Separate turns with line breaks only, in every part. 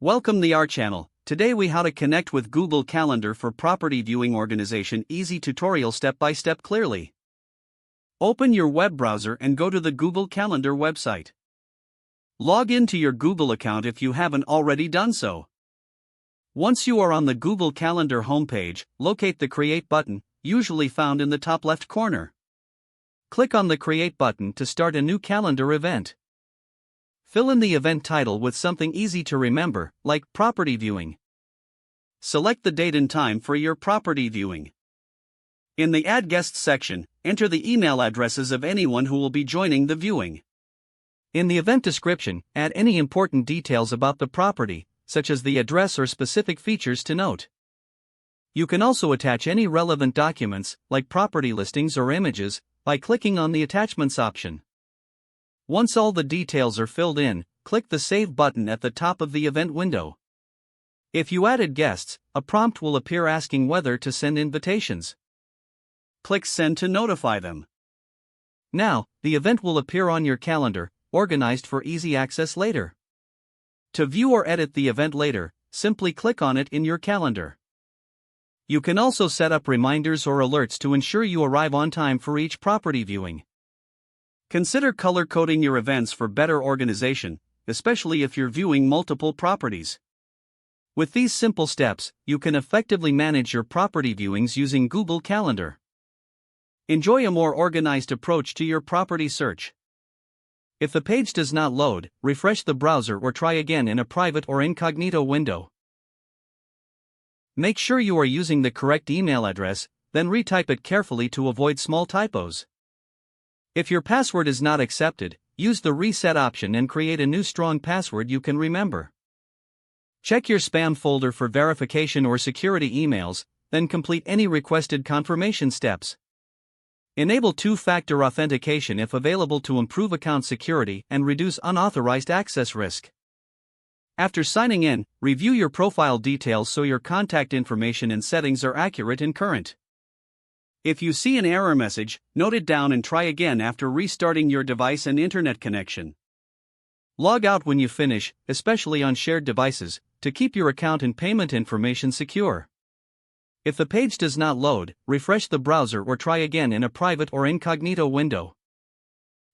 Welcome to our channel. Today we how to connect with Google Calendar for property viewing organization. Easy tutorial step by step clearly. Open your web browser and go to the Google Calendar website. Log into your Google account if you haven't already done so. Once you are on the Google Calendar homepage, locate the Create button, usually found in the top left corner. Click on the Create button to start a new calendar event. Fill in the event title with something easy to remember, like property viewing. Select the date and time for your property viewing. In the Add Guests section, enter the email addresses of anyone who will be joining the viewing. In the event description, add any important details about the property, such as the address or specific features to note. You can also attach any relevant documents, like property listings or images, by clicking on the Attachments option. Once all the details are filled in, click the Save button at the top of the event window. If you added guests, a prompt will appear asking whether to send invitations. Click Send to notify them. Now, the event will appear on your calendar, organized for easy access later. To view or edit the event later, simply click on it in your calendar. You can also set up reminders or alerts to ensure you arrive on time for each property viewing. Consider color coding your events for better organization, especially if you're viewing multiple properties. With these simple steps, you can effectively manage your property viewings using Google Calendar. Enjoy a more organized approach to your property search. If the page does not load, refresh the browser or try again in a private or incognito window. Make sure you are using the correct email address, then retype it carefully to avoid small typos. If your password is not accepted, use the reset option and create a new strong password you can remember. Check your spam folder for verification or security emails, then complete any requested confirmation steps. Enable two-factor authentication if available to improve account security and reduce unauthorized access risk. After signing in, review your profile details so your contact information and settings are accurate and current. If you see an error message, note it down and try again after restarting your device and internet connection. Log out when you finish, especially on shared devices, to keep your account and payment information secure. If the page does not load, refresh the browser or try again in a private or incognito window.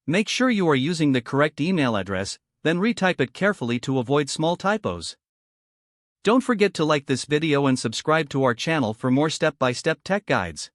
Make sure you are using the correct email address, then retype it carefully to avoid small typos. Don't forget to like this video and subscribe to our channel for more step-by-step tech guides.